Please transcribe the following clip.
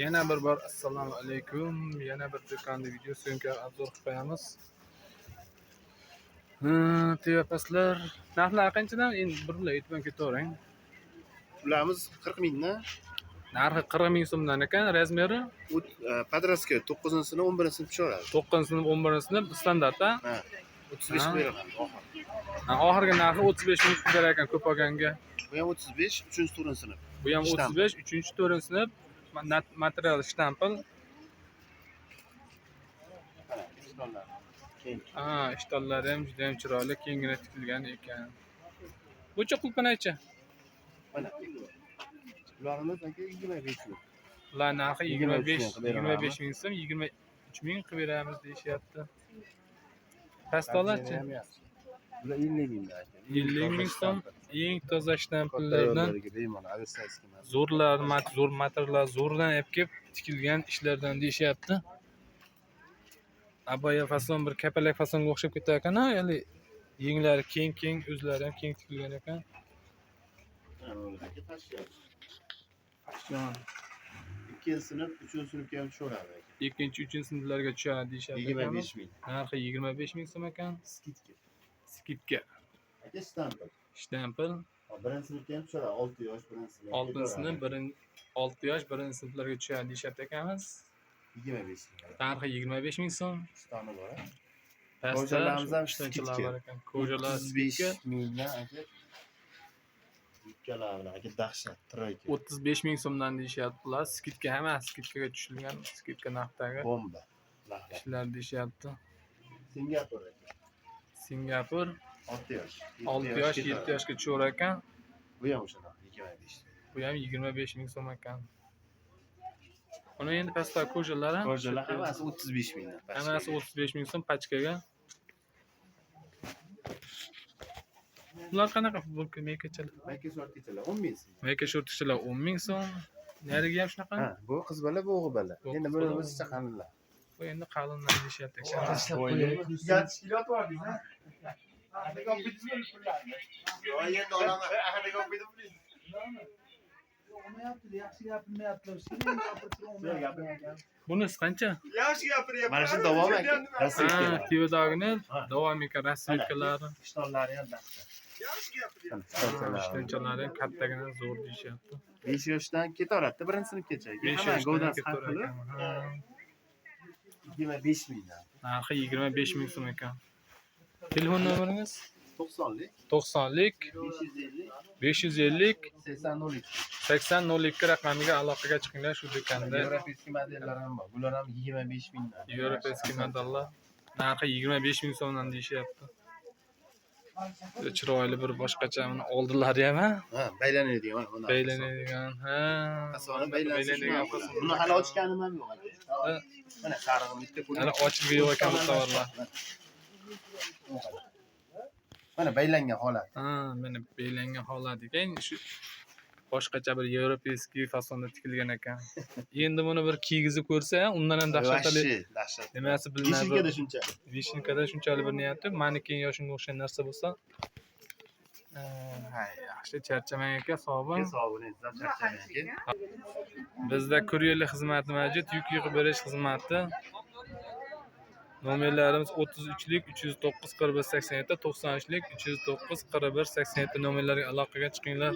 Yana bir bor assalomu alaykum. Yana bir do'konda video syomka obzor qilib qo'yamiz. Tepaslar narxlar qanchadan? Endi birlar aytib ketavering. Ularimiz 40 mingdan. Narxi 40 ming so'mdan ekan, razmeri Podraska 9-sinf 11-sinf tushiradi. 9-sinf 11-sinf standart a? Ha. 35 qilib beraman oxir. Oxirgi narxi 35 ming berar ekan ko'p olganga. Bu ham 35, 3-4-sinf. Bu ham 35, 3-4-sinf. Material shtampl. Ishtonlari ham juda ham chiroyli, kengina tikilgan ekan. Buncha qulpanachi? Mana. Ularimiz aka 25 ming. Ular narxi 25 ming so'm, 23 ming qilib beramiz deyishyapti. Pastolarchi? Bular 50 ming aka. 50 ming so'm, eng toza shtampillardan. Zo'r materiallar, zo'rdan olib kelib tikilgan ishlardan deyishyapti. Abaya fason bir kapalak fasonga o'xshab ketar ekan-a, ya'ni yenglari keng, o'zlari ham keng tikilgan ekan. Fashion. 2-sinf, 3-sinfga ham tushiradi aka. 2-3 sinflarga tushadi deyishyapti. 25 ming. Narxi 25 ming so'm ekan. Skidga. Aka shtampl. Shtampl. 1-sinfga ham tushiradi, 6 yosh 1-sinf. 6 yosh 1-sinflarga tushadi deyishyapti ekamiz. 25 ming. Narxi 25 ming so'm. Shtani bor. Ko'jalarimiz ham ishlanchilar bor ekan. Ko'jalar 35 mingdan aka. Yubkalar bilan aka dahshat, troyka. 35 ming so'mdan deyishyapti ular. Skidga emas, skidga tushilgan, skidga narxdagi Bomba. ishlar deyishyapti. Singapur aka. Singapur 6 yosh. 6 yosh, 7 yoshga tushar ekan. Bu ham o'sha 25. Bu ham 25 ming so'm ekan. Uni endi pastda ko'jalar hammasi 35 mingdan. Hammasi 35 ming so'm pachkaga. Ular qanaqa futbolka meykachalar? Mayka shortkachalar 10 ming so'm. Meyka shortkachalar 10 ming so'm. Nariga ham shunaqa? Ha, bu qiz bola, bu o'g'il bola. Endi buni o'zicha qalinlar. Bu endi qalinlar deyishyapti ekan. Tashkilot bor deysiz. Ahadiga olib ketdingizmi pullarni? Yo'q, endi olaman. Ahadiga olib ketdingizmi? Olmayapti, yaxshi gapirmayaptilar. Bunisi qancha? Yaxshi gapiryapti. Mana shu davom aka. Ha, Tevadagini davom etgan rasvetkalari. Ishtonlari ham dahshat. Yaxshi gapiryapti. Ishtonchalari ham kattagina zo'r deyishyapti. 5 yoshdan ketaveradi, 1-sinfgacha. 5 Hamma yoshdan govdan ketar qilib ekan. 25 mingdan. Narxi 25 ming so'm ekan. Telefon nomeringiz? 90lik 90lik 550 550 8002. 8002 raqamiga aloqaga chiqinglar shu do'konda. Европейский modellar ham bor. Bular ham 25 mingdan. Европейский modellar narxi 25 ming so'mdan deyishyapti. Chiroyli bir boshqacha uni oldilari ham ha? Ha, baylanadigan mana. Baylanadigan. Ha. Fasoni baylanadigan. Buni hali ochganim ham yo'q aka. Mana sarig'im bitta ko'rib. Hali ochib yo'q ekan bu tovarlar. Mana baylangan holat. Ha, mana baylangan holat ekan. Shu boshqacha bir yevropeyskiy fasonda tikilgan ekan. Endi buni bir kiygizib ko'rsa, undan ham dahshatli. Dahshat. Nimasi bilinadi? Vishinkada shuncha. Vishinkada shunchalik bir niyati, maneken yoshimga o'xshagan narsa bo'lsa, yaxshi charchamang aka, sog' bo'ling. Sog' bo'ling, charchamang aka. Bizda kuryerlik xizmati mavjud, yuk yig'ib berish xizmati. Nomerlarimiz 33lik 309 41 87, 93lik 309 41 87 nomerlarga aloqaga chiqinglar.